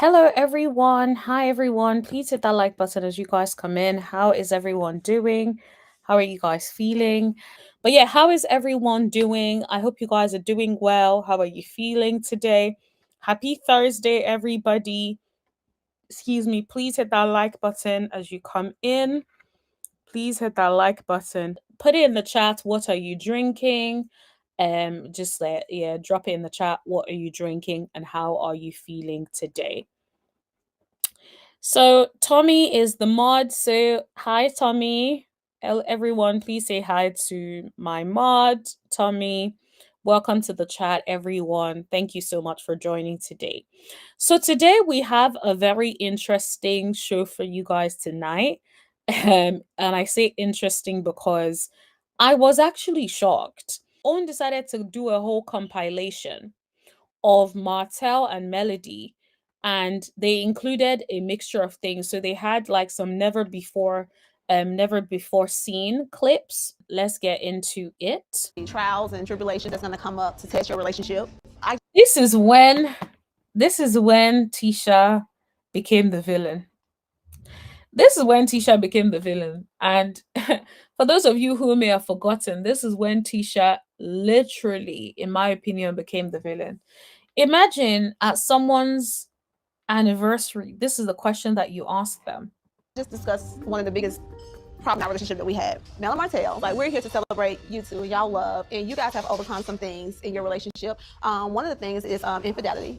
Hello, everyone. Hi, everyone. Please hit that like button as you guys come in. How is everyone doing? How are you guys feeling? But yeah, how is everyone doing? I hope you guys are doing well. How are you feeling today? Happy Thursday, everybody. Excuse me. Please hit that like button as you come in. Please hit that like button. Put it in the chat. What are you drinking? Just drop it in the chat. What are you drinking and how are you feeling today? So Tommy is the mod. So hi Tommy. Everyone, please say hi to my mod, Tommy. Welcome to the chat, everyone. Thank you so much for joining today. So today we have a very interesting show for you guys tonight. And I say interesting because I was actually shocked. Owen decided to do a whole compilation of Martell and Melody, and they included a mixture of things. So they had like some never before seen clips. Let's get into it. Trials and tribulations that's going to come up to test your relationship. This is when Tisha became the villain. This is when Tisha became the villain. And for those of you who may have forgotten, this is when Tisha literally, in my opinion, became the villain. Imagine at someone's anniversary, this is the question that you ask them. Just discuss one of the biggest problems in our relationship that we have. Mel and Martell, like we're here to celebrate you two and y'all love, and you guys have overcome some things in your relationship. One of the things is infidelity.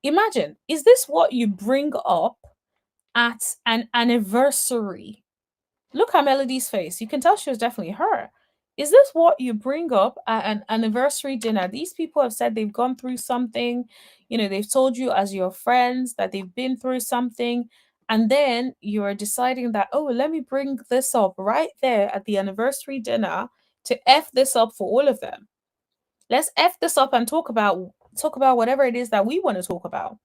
Imagine, is this what you bring up at an anniversary? Look at Melody's face. You can tell she was definitely her. Is this what you bring up at an anniversary dinner? These people have said they've gone through something. They've told you as your friends that they've been through something. And then you're deciding that, oh, let me bring this up right there at the anniversary dinner to F this up for all of them. Let's F this up and talk about whatever it is that we want to talk about.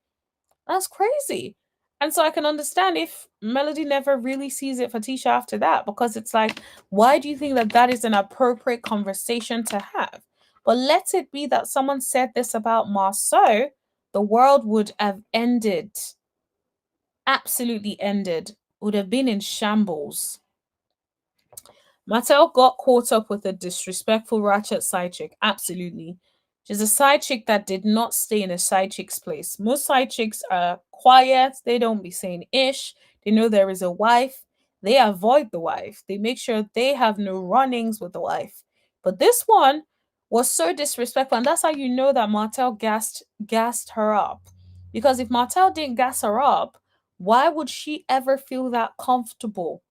That's crazy. And so I can understand if Melody never really sees it for Tisha after that, because it's like, why do you think that that is an appropriate conversation to have? But let it be that someone said this about Marceau, the world would have ended. Absolutely ended. Would have been in shambles. Martell got caught up with a disrespectful ratchet side chick. Absolutely. She's a side chick that did not stay in a side chick's place. Most side chicks are quiet. They don't be saying ish. They know there is a wife. They avoid the wife. They make sure they have no runnings with the wife. But this one was so disrespectful. And that's how you know that Martell gassed her up. Because if Martell didn't gas her up, why would she ever feel that comfortable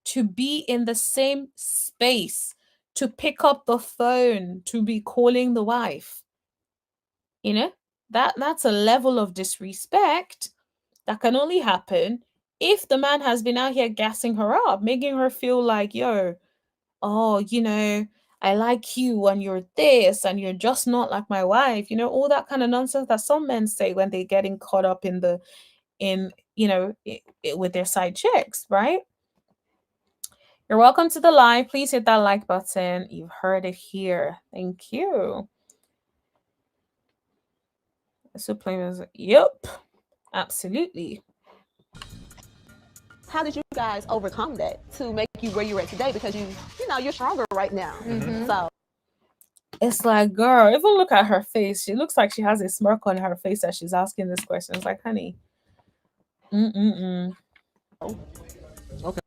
to be in the same space, to pick up the phone, to be calling the wife? That's a level of disrespect that can only happen if the man has been out here gassing her up, making her feel like, yo, oh, I like you and you're this and you're just not like my wife, all that kind of nonsense that some men say when they're getting caught up with their side chicks, right? You're welcome to the live. Please hit that like button. You've heard it here. Thank you. So players, yep, absolutely. How did you guys overcome that to make you where you're at today? Because you're stronger right now. Mm-hmm. So it's like, girl, even look at her face. She looks like she has a smirk on her face as she's asking this question. It's like, honey, Okay.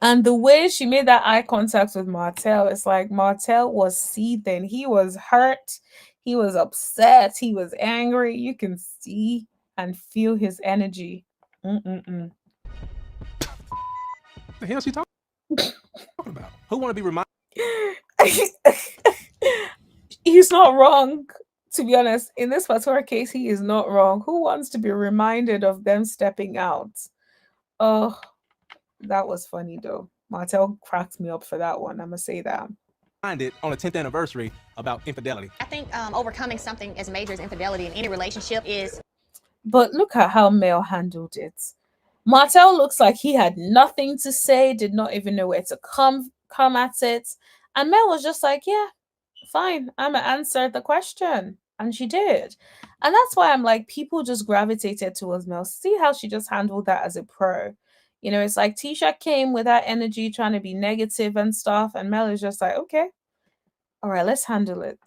And the way she made that eye contact with Martell, it's like Martell was seething. He was hurt. He was upset. He was angry. You can see and feel his energy. The hell she talking about? Who want to be reminded? He's not wrong. To be honest, in this particular case, he is not wrong. Who wants to be reminded of them stepping out? Oh, that was funny though. Martell cracked me up for that one. I'm gonna say that. Reminded on the 10th anniversary about infidelity. I think overcoming something as major as infidelity in any relationship is. But look at how Mel handled it. Martell looks like he had nothing to say, did not even know where to come at it. And Mel was just like, yeah, fine, I'm gonna answer the question. And she did. And that's why I'm like, people just gravitated towards Mel. See how she just handled that as a pro. You know, it's like Tisha came with that energy trying to be negative and stuff. And Mel is just like, okay, all right, let's handle it.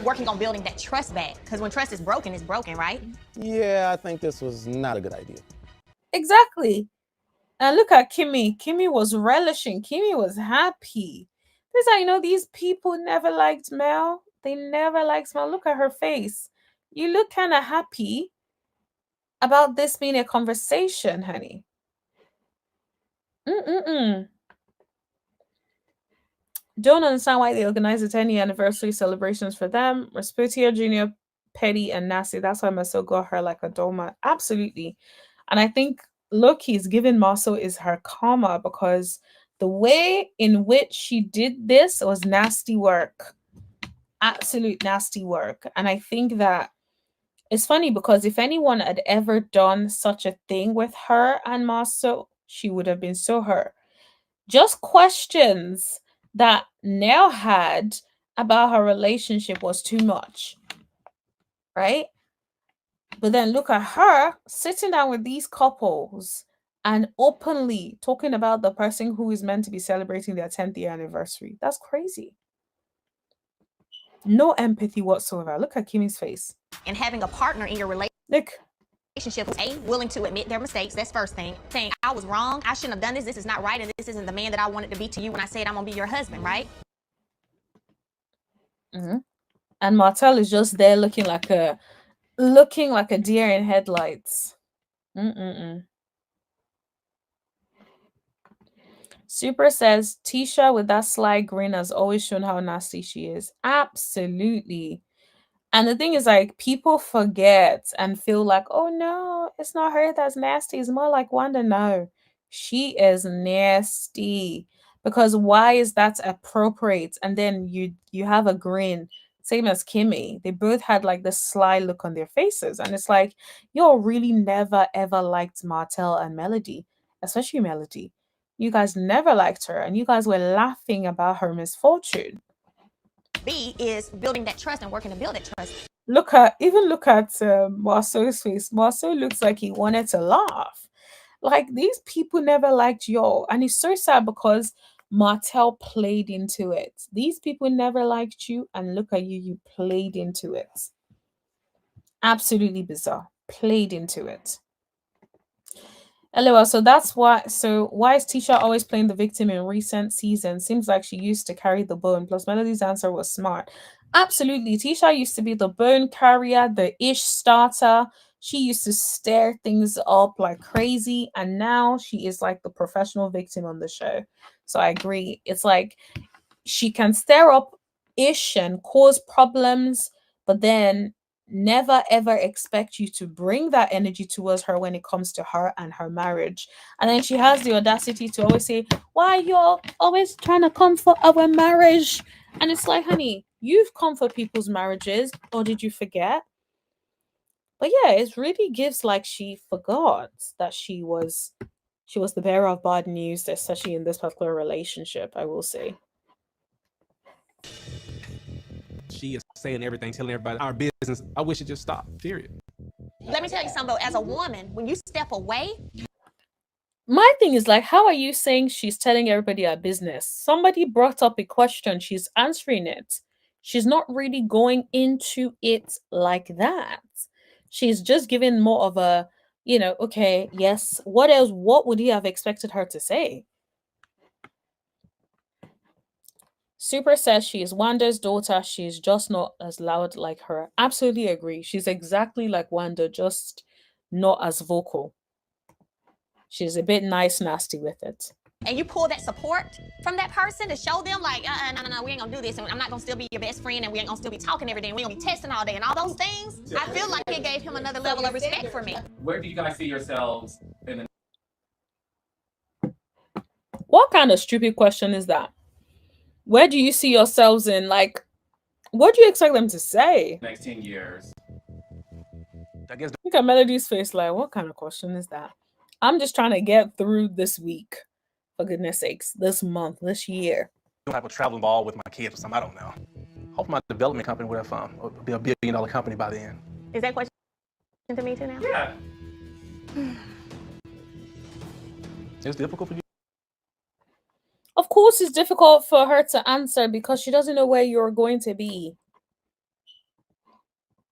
Working on building that trust back. Because when trust is broken, it's broken, right? Yeah, I think this was not a good idea. Exactly. And look at Kimmy. Kimmy was relishing. Kimmy was happy. It's like, you know, these people never liked Mel. They never liked Mel. Look at her face. You look kind of happy about this being a conversation, honey. Don't understand why they organize the 10-year anniversary celebrations for them. Resputia, Junior, Petty, and Nasty. That's why Marcel got her like a doma. Absolutely. And I think Loki's giving Marcel is her karma because the way in which she did this was nasty work. Absolute nasty work. And I think that it's funny because if anyone had ever done such a thing with her and Marcel, she would have been so hurt. Just questions that Nell had about her relationship was too much, right? But then look at her sitting down with these couples and openly talking about the person who is meant to be celebrating their 10th year anniversary. That's crazy. No empathy whatsoever. Look at Kimmy's face. And having a partner in your Look. relationship who's willing to admit their mistakes. That's first thing. Saying, I was wrong. I shouldn't have done this. This is not right. And this isn't the man that I wanted to be to you when I said I'm going to be your husband, right? And Martell is just there looking like a deer in headlights. Super says Tisha with that sly grin has always shown how nasty she is. Absolutely. And the thing is, like, people forget and feel like, oh no, it's not her that's nasty. It's more like Wanda. No, she is nasty. Because why is that appropriate? And then you have a grin. Same as Kimmy. They both had like this sly look on their faces. And it's like, y'all really never ever liked Martell and Melody, especially Melody. You guys never liked her, and you guys were laughing about her misfortune. B is building that trust and working to build that trust. Look at Marcel's face. Marcel looks like he wanted to laugh. Like, these people never liked y'all, and it's so sad because Martell played into it. These people never liked you, and look at you, you played into it. Absolutely bizarre. Played into it. LOL, so that's why. So why is Tisha always playing the victim in recent seasons? Seems like she used to carry the bone. Plus, Melody's answer was smart. Absolutely, Tisha used to be the bone carrier, the ish starter. She used to stir things up like crazy, and now she is like the professional victim on the show. So I agree. It's like she can stir up ish and cause problems, but then never ever expect you to bring that energy towards her when it comes to her and her marriage. And then she has the audacity to always say, why you're always trying to come for our marriage? And it's like, honey, you've come for people's marriages, or did you forget? But yeah, it really gives like she forgot that she was the bearer of bad news, especially in this particular relationship, I will say. She is saying everything, telling everybody our business. I wish it just stopped, period. Let me tell you something, though. As a woman, when you step away, my thing is like, how are you saying she's telling everybody her business? Somebody brought up a question, she's answering it. She's not really going into it like that. She's just giving more of a, okay, yes, what else? What would you have expected her to say? Super says she is Wanda's daughter. She's just not as loud like her. Absolutely agree. She's exactly like Wanda, just not as vocal. She's a bit nice, nasty with it. And you pull that support from that person to show them like, no, we ain't gonna do this, and I'm not gonna still be your best friend, and we ain't gonna still be talking every day, and we ain't gonna be texting all day, and all those things. I feel like it gave him another level of respect for me. Where do you guys see yourselves in the... What kind of stupid question is that? Where do you see yourselves in? Like, what do you expect them to say? next 10 years? I guess Look at Melody's face like, what kind of question is that? I'm just trying to get through this week. For goodness sakes, this month, this year. I'll have a traveling ball with my kids or something. I don't know. Hope my development company would have be a $1 billion company by then. Is that question to me too now? Yeah. It's difficult for you. Of course, it's difficult for her to answer because she doesn't know where you're going to be.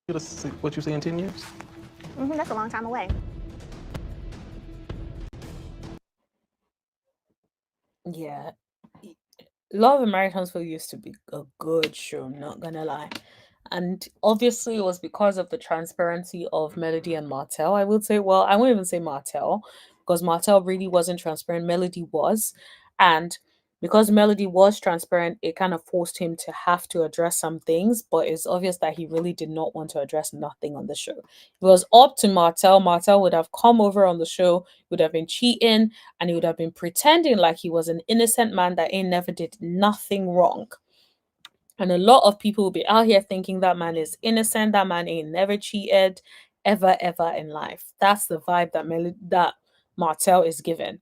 To see what you see in 10 years? That's a long time away. Yeah. Love and Married Huntsville used to be a good show, not gonna lie. And obviously, it was because of the transparency of Melody and Martell. I would say, well, I won't even say Martell because Martell really wasn't transparent. Melody was. And because Melody was transparent, it kind of forced him to have to address some things. But it's obvious that he really did not want to address nothing on the show. If it was up to Martell, Martell would have come over on the show, would have been cheating, and he would have been pretending like he was an innocent man that ain't never did nothing wrong. And a lot of people will be out here thinking that man is innocent, that man ain't never cheated, ever, ever in life. That's the vibe that Martell is given.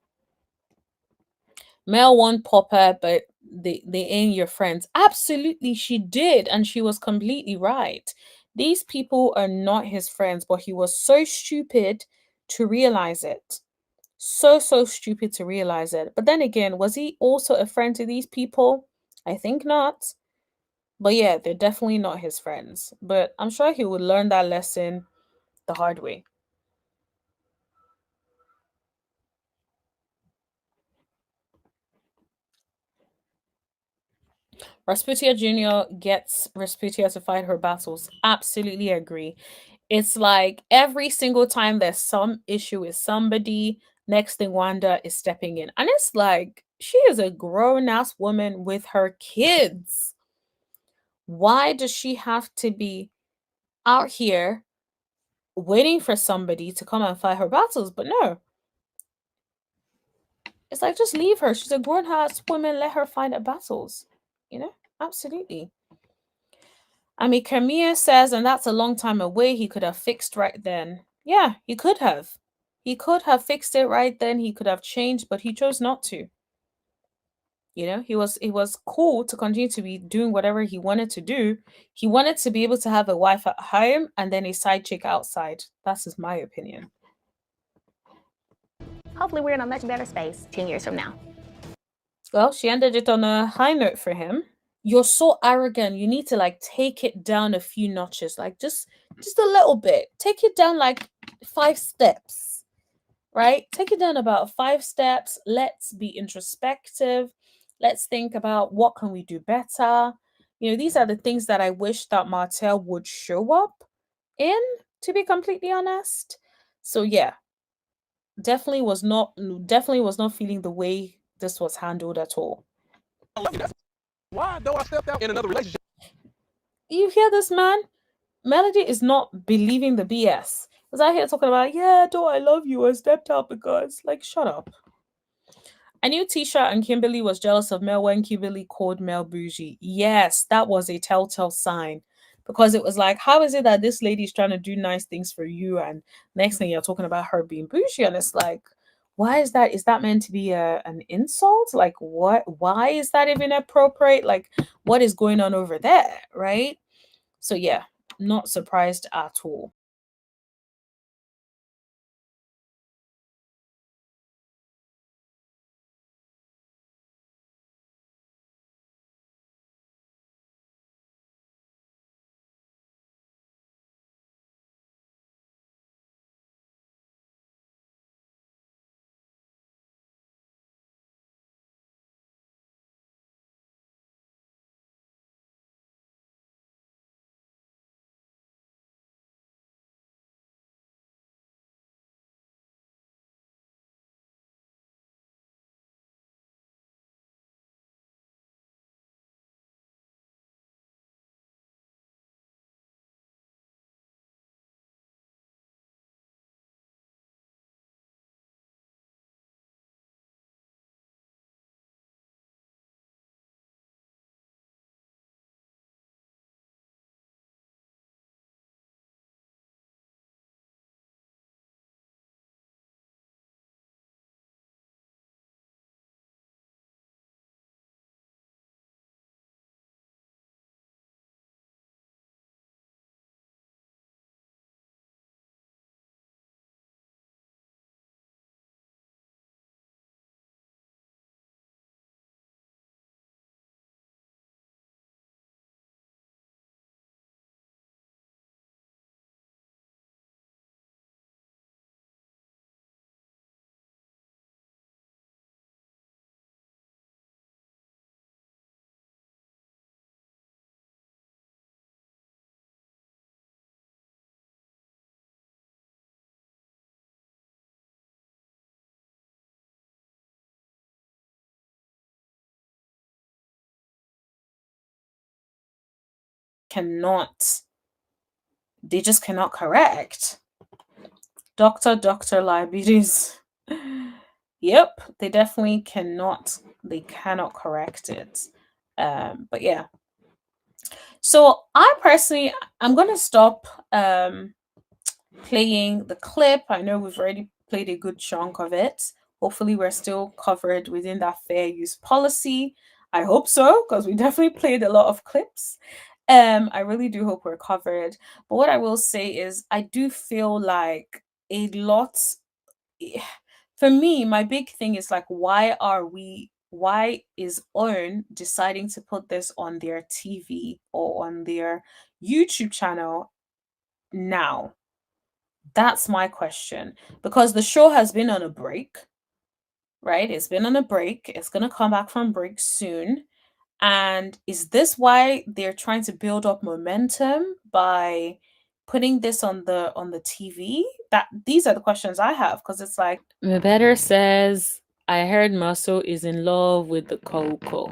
Mel won't pop her, but they ain't your friends. Absolutely, she did, and she was completely right. These people are not his friends, but he was so stupid to realize it. So stupid to realize it. But then again, was he also a friend to these people? I think not. But yeah, they're definitely not his friends. But I'm sure he would learn that lesson the hard way. Rasputia Jr. gets Rasputia to fight her battles. Absolutely agree. It's like every single time there's some issue with somebody, next thing Wanda is stepping in. And it's like she is a grown ass woman with her kids. Why does she have to be out here waiting for somebody to come and fight her battles? But no. It's like, just leave her. She's a grown ass woman. Let her fight her battles. You know? Absolutely. I mean, Kermia says, and that's a long time away, he could have fixed right then. Yeah, he could have. He could have fixed it right then. He could have changed, but he chose not to. You know, it was cool to continue to be doing whatever he wanted to do. He wanted to be able to have a wife at home and then a side chick outside. That's just my opinion. Hopefully we're in a much better space 10 years from now. Well, she ended it on a high note for him. You're so arrogant. You need to like take it down a few notches, like just a little bit. Take it down like 5 steps, right? Take it down about 5 steps. Let's be introspective. Let's think about what can we do better. You know, these are the things that I wish that Martell would show up in, to be completely honest. So yeah, definitely was not feeling the way this was handled at all. Why, though I stepped out in another relationship? You hear this, man? Melody is not believing the BS. Because I hear talking about, yeah, though I love you, I stepped out because, like, shut up. I knew Tisha and Kimberly was jealous of Mel when Kimberly called Mel bougie. Yes, that was a telltale sign. Because it was like, how is it that this lady is trying to do nice things for you, and next thing you're talking about her being bougie? And it's like, why is that? Is that meant to be an insult? Like, what? Why is that even appropriate? Like, what is going on over there, right? So yeah, not surprised at all. cannot, they just cannot correct. Dr. Liabilities. Yep, they definitely cannot, they cannot correct it. But yeah. So I personally, I'm going to stop playing the clip. I know we've already played a good chunk of it. Hopefully we're still covered within that fair use policy. I hope so, because we definitely played a lot of clips. I really do hope we're covered. But what I will say is I do feel like a lot, for me, my big thing is like, why is OWN deciding to put this on their TV or on their YouTube channel now? That's my question. Because the show has been on a break, right? It's been on a break. It's going to come back from break soon. And is this why they're trying to build up momentum by putting this on the TV? These are the questions I have, because it's like, Better says, I heard Maso is in love with the Coco.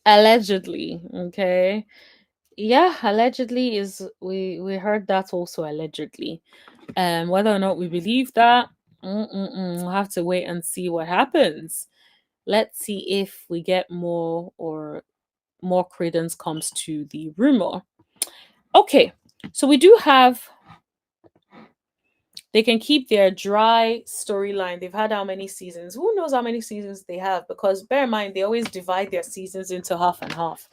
Allegedly, okay? Yeah, allegedly is, we heard that also allegedly. Whether or not we believe that, we'll have to wait and see what happens. Let's see if we get more credence comes to the rumor. Okay, so we do have, they can keep their dry storyline. They've had how many seasons? Who knows how many seasons they have? Because bear in mind, they always divide their seasons into half and half.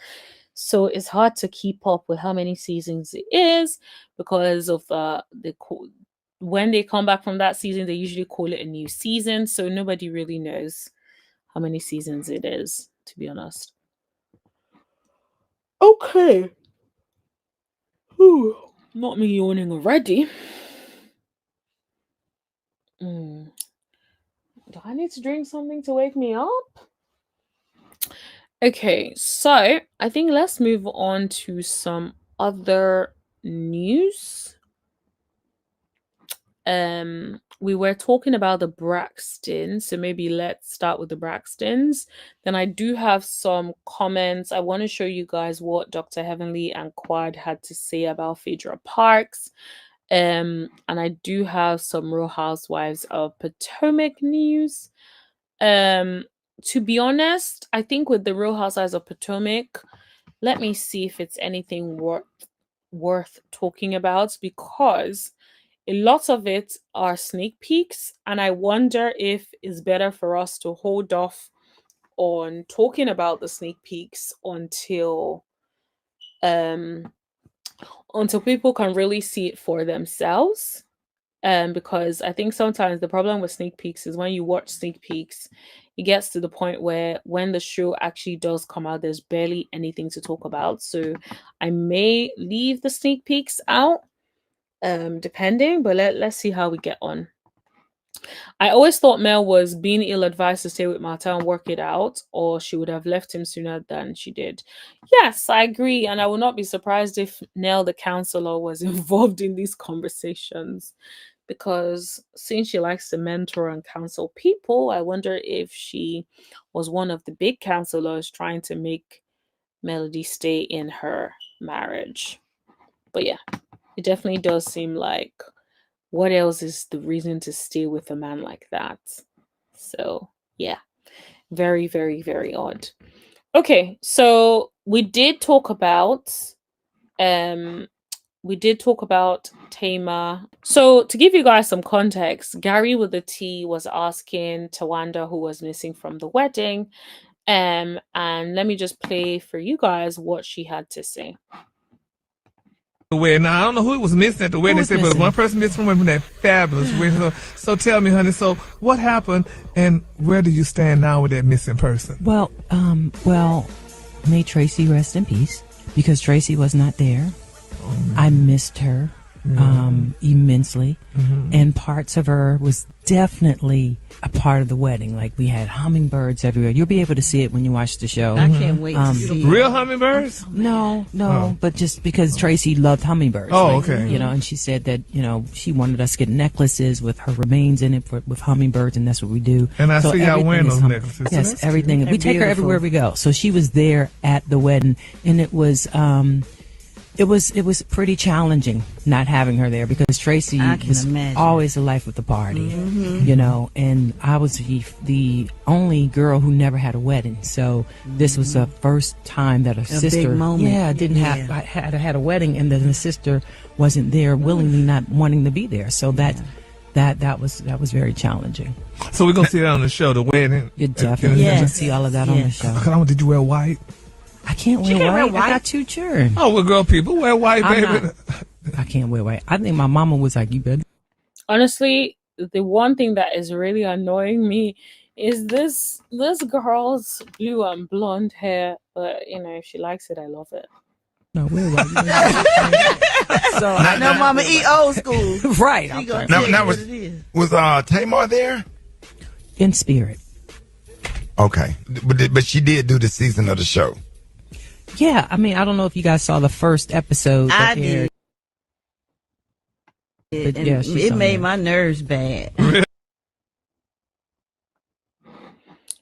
So it's hard to keep up with how many seasons it is, because of when they come back from that season, they usually call it a new season. So nobody really knows how many seasons it is, to be honest. Okay. Whew. Not me yawning already. Do I need to drink something to wake me up? Okay, so I think let's move on to some other news. We were talking about the Braxton, so maybe let's start with the Braxtons. Then I do have some comments. I want to show you guys what Dr. Heavenly and Quad had to say about Phaedra Parks. And I do have some Real Housewives of Potomac news. To be honest, I think with the Real Housewives of Potomac, let me see if it's anything worth talking about, because a lot of it are sneak peeks, and I wonder if it's better for us to hold off on talking about the sneak peeks until people can really see it for themselves. Because I think sometimes the problem with sneak peeks is when you watch sneak peeks, it gets to the point where when the show actually does come out, there's barely anything to talk about. So I may leave the sneak peeks out, depending, but let's see how we get on. I always thought Mel was being ill-advised to stay with Martell and work it out, or she would have left him sooner than she did. Yes, I agree, and I would not be surprised if Nell, the counselor, was involved in these conversations, because since she likes to mentor and counsel people, I wonder if she was one of the big counselors trying to make Melody stay in her marriage. But yeah, it definitely does seem like, what else is the reason to stay with a man like that? So yeah, very, very, very odd. Okay, so we did talk about Tamar. So to give you guys some context, Gary with the T was asking Towanda who was missing from the wedding. And let me just play for you guys what she had to say. The wedding. Now, I don't know who was missing at the wedding. They said, but one person missing from that fabulous wedding. So tell me, honey, so what happened and where do you stand now with that missing person? Well, may Tracy rest in peace, because Tracy was not there. I missed her immensely, and parts of her was definitely a part of the wedding. Like, we had hummingbirds everywhere. You'll be able to see it when you watch the show. I can't wait to see real hummingbirds. No, but just because Tracy loved hummingbirds. Oh, okay. You know, and she said that, you know, she wanted us to get necklaces with her remains in it with hummingbirds, and that's what we do. And I see y'all wearing those necklaces. Yes, so everything. We take her everywhere we go. So she was there at the wedding, and it was It was pretty challenging not having her there because Tracy I can was imagine. always the life of the party, you know, and I was the only girl who never had a wedding. So this was the first time that a sister, big moment. didn't have had a wedding, and then the sister wasn't there, willingly not wanting to be there. So that was very challenging. So we're gonna see that on the show, the wedding. You definitely Yes. can see all of that on the Yes. show. Did you wear white? I can't wear can't wear white. white. I got 2 children. Oh, well, girl, people wear white, I'm baby. not- I can't wear white. I think my mama was like, "You better." Honestly, the one thing that is really annoying me is this girl's blue and blonde hair. But you know, if she likes it, I love it. No, wear white. So I know Mama E old school. Right. She gonna Now- tell now you was- what it is. Was Tamar there? In spirit. Okay, but she did do the season of the show. Yeah, I mean, I don't know if you guys saw the first episode. I that aired. did. But And yeah, she's it on made there. my nerves bad.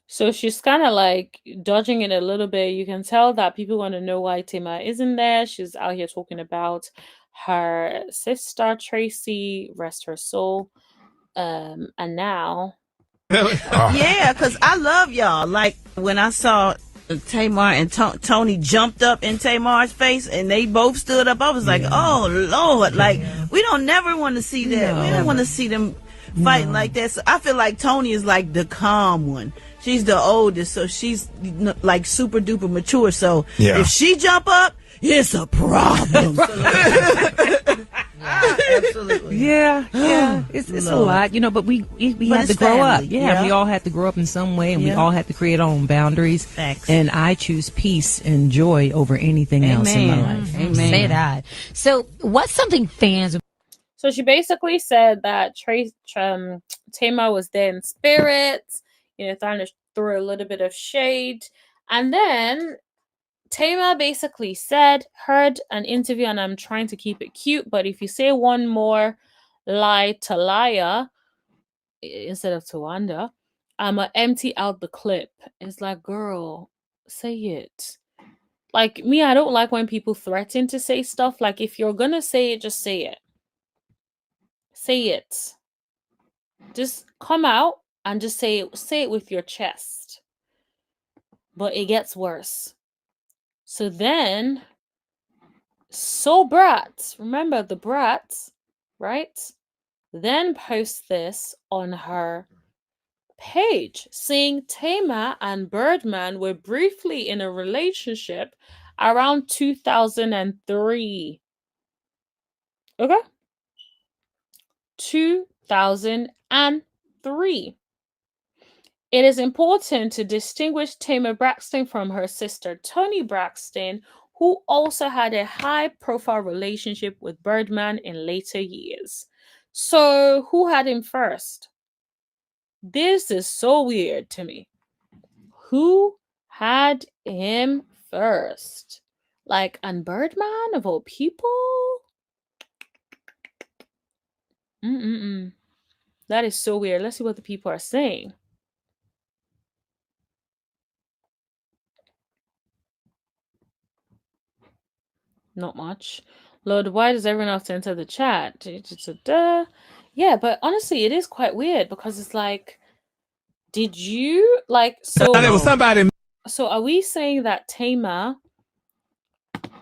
So she's kind of like dodging it a little bit. You can tell that people want to know why Tamar isn't there. She's out here talking about her sister Tracy, rest her soul. And now Yeah, because I love y'all. Like when I saw Tamar and Tony jumped up in Tamar's face and they both stood up, I was like, oh Lord, like we don't never want to see that. We don't want to see them fighting like that. So I feel like Tony is like the calm one. She's the oldest, so she's like super duper mature. So Yeah. if she jump up, it's a problem. Absolutely. Yeah, it's a lot, you know. But we had it's to grow up. family, Yeah, yeah. we all had to grow up in some way, and we Yeah. all had to create our own boundaries. Facts. And I choose peace and joy over anything else in my Amen. life. Amen. Say that. So, what's something fans So she basically said that Tamar was there in spirit, you know, trying to throw a little bit of shade. And then Tamar basically heard an interview, and I'm trying to keep it cute, but if you say one more lie to liar instead of Towanda, I'ma empty out the clip. It's like, girl, say it. Like me, I don't like when people threaten to say stuff. Like if you're gonna say it, just say it. Say it. Just come out and just say it with your chest. But it gets worse. So then, Brat, remember the Brat, right? Then posts this on her page saying Tamar and Birdman were briefly in a relationship around 2003. Okay? 2003. It is important to distinguish Tamar Braxton from her sister Toni Braxton, who also had a high-profile relationship with Birdman in later years. So, who had him first? This is so weird to me. Who had him first? Like, and Birdman of all people? That is so weird. Let's see what the people are saying. Not much. Lord, why does everyone have to enter the chat? Yeah, but honestly, it is quite weird because it's like, did you like so? There was somebody. So are we saying that Tamar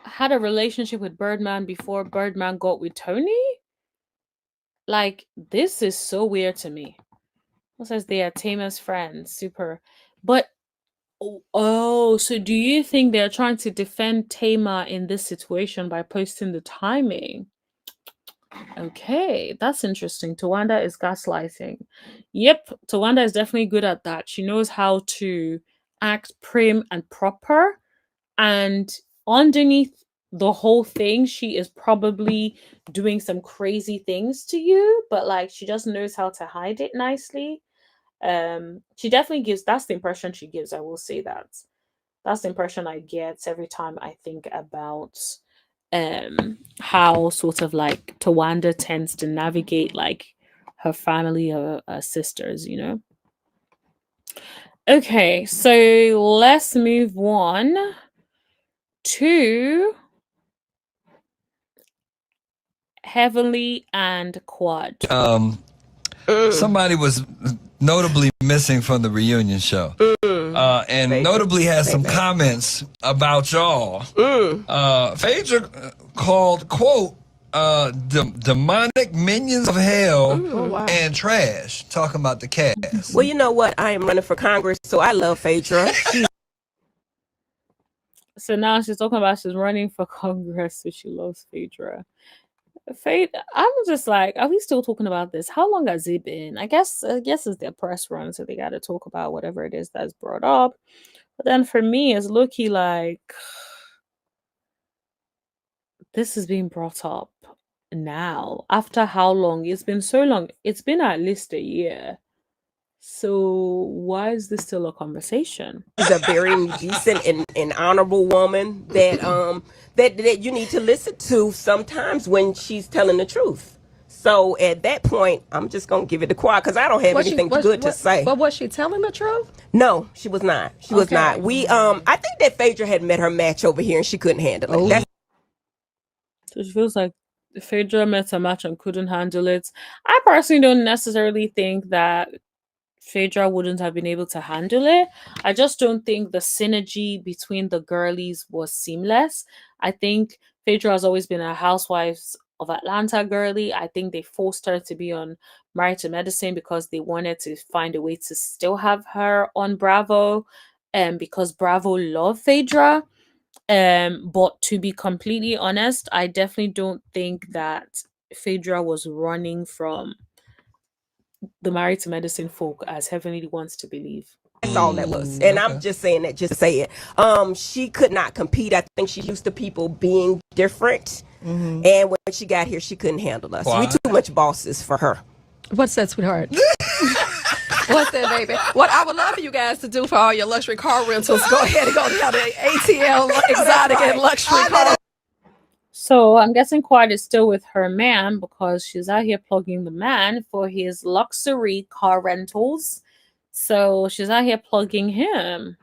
had a relationship with Birdman before Birdman got with Toni? Like, this is so weird to me. What says they are Tamar's friends? Super. But so do you think they're trying to defend Tamar in this situation by posting the timing? Okay, that's interesting. Towanda is gaslighting. Yep, Towanda is definitely good at that. She knows how to act prim and proper, and underneath the whole thing, she is probably doing some crazy things to you, but like she just knows how to hide it nicely. She definitely gives, that's the impression she gives. I will say that. That's the impression I get every time I think about how sort of like Towanda tends to navigate like her family or sisters, you know. Okay, so let's move on to Heavenly and Quad. Somebody was notably missing from the reunion show. And notably has some comments about y'all. Phaedra called, quote, demonic minions of hell and trash, talking about the cast. Well, you know what? I am running for Congress, so I love Phaedra. So now she's talking about she's running for Congress, so she loves Phaedra. I'm just like, are we still talking about this? How long has it been? I guess it's their press run, so they got to talk about whatever it is that's brought up. But then for me, it's looky like this is being brought up now. After how long? It's been so long. It's been at least a year. So why is this still a conversation? She's a very decent and honorable woman that that you need to listen to sometimes when she's telling the truth. So at that point, I'm just gonna give it to Quad because I don't have anything good to say. But was she telling the truth? No, she was not. She was not. We I think that Phaedra had met her match over here and she couldn't handle it. So she feels like Phaedra met a match and couldn't handle it. I personally don't necessarily think that Phaedra wouldn't have been able to handle it. I just don't think the synergy between the girlies was seamless. I think Phaedra has always been a Housewives of Atlanta girly. I think they forced her to be on Married to Medicine because they wanted to find a way to still have her on Bravo, because Bravo love Phaedra. But to be completely honest, I definitely don't think that Phaedra was running from the Married to Medicine folk as Heavenly wants to believe. That's all that was. And I'm just saying that just to say it. She could not compete. I think she's used to people being different. And when she got here, she couldn't handle us. Why? We too much bosses for her. What's that, sweetheart? What's that, baby? What I would love for you guys to do for all your luxury car rentals, go ahead and go down to ATL Exotic and Luxury Car. So I'm guessing Quad is still with her man because she's out here plugging the man for his luxury car rentals. So she's out here plugging him.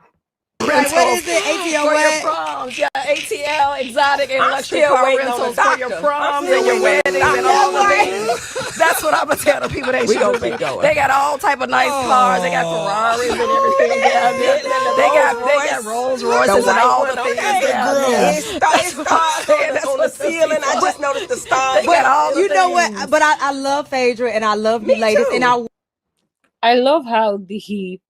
Right, what is it? ATL for your proms. Yeah, ATL Exotic and Luxury Car Rentals for your proms and your weddings and all the things. That's what I'm gonna tell the people they should do. They got all type of nice cars. They got Ferraris and everything down there. They got Rolls Royces and all the things down there. It's on the ceiling. I just noticed the stars. But you know what? But I love Phaedra and I love you ladies. And I love how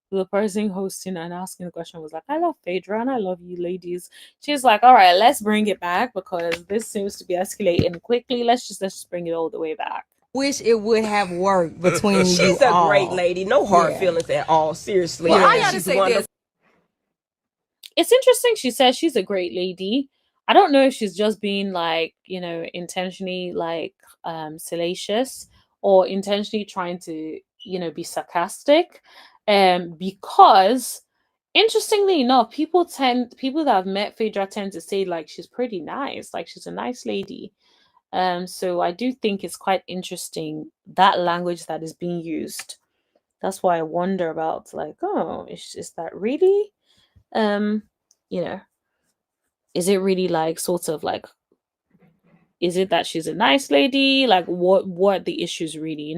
the person hosting and asking the question was like, I love Phaedra and I love you ladies. She's like, all right, let's bring it back because this seems to be escalating quickly. Let's just bring it all the way back. Wish it would have worked between you She's a great lady. No hard feelings at all. Seriously. Well, I gotta say this. It's interesting. She says she's a great lady. I don't know if she's just being like, intentionally like salacious or intentionally trying to, be sarcastic. Because interestingly enough, people that have met Phaedra tend to say like she's pretty nice, like she's a nice lady. So I do think it's quite interesting that language that is being used. That's why I wonder about like, is that really, is it really like sort of like, is it that she's a nice lady? Like what the issues really,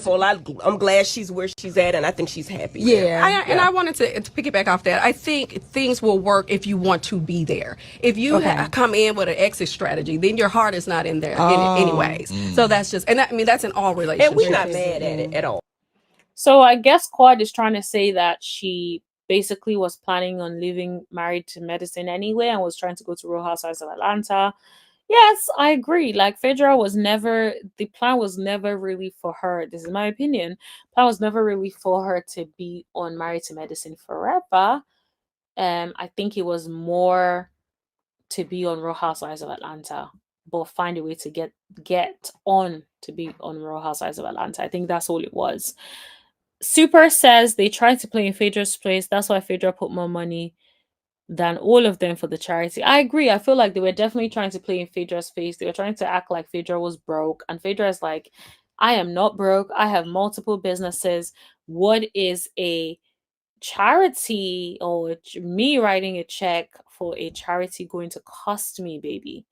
I'm glad she's where she's at, and I think she's happy. And I wanted to piggyback off that. I think things will work if you want to be there. If you come in with an exit strategy, then your heart is not in there anyways. So that's just, and that's in all relationships. And we're not mad at it at all. So I guess Quad is trying to say that she basically was planning on leaving Married to Medicine anyway and was trying to go to Real Housewives of Atlanta. Yes, I agree. Like Phaedra the plan was never really for her. This is my opinion. The plan was never really for her to be on Married to Medicine forever. I think it was more to be on Real Housewives of Atlanta, but find a way to get on to be on Real Housewives of Atlanta. I think that's all it was. Super says they tried to play in Phaedra's place. That's why Phaedra put more money than all of them for the charity. I agree. I feel like they were definitely trying to play in Phaedra's face. They were trying to act like Phaedra was broke. And Phaedra is like, I am not broke. I have multiple businesses. What is a charity or me writing a check for a charity going to cost me, baby?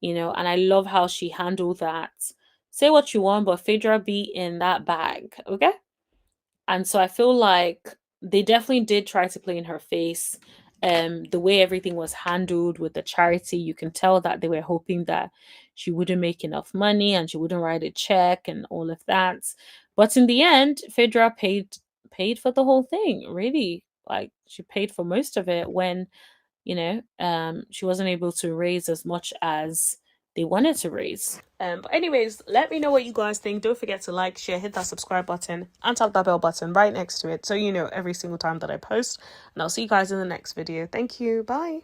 And I love how she handled that say what you want, but Phaedra be in that bag, okay? And so I feel like they definitely did try to play in her face. The way everything was handled with the charity, you can tell that they were hoping that she wouldn't make enough money and she wouldn't write a check and all of that. But in the end, Phaedra paid for the whole thing, really. Like, she paid for most of it when, you know, she wasn't able to raise as much as they wanted to raise. But anyways, let me know what you guys think. Don't forget to like, share, hit that subscribe button, and tap that bell button right next to it so you know every single time that I post. And I'll see you guys in the next video. Thank you. Bye.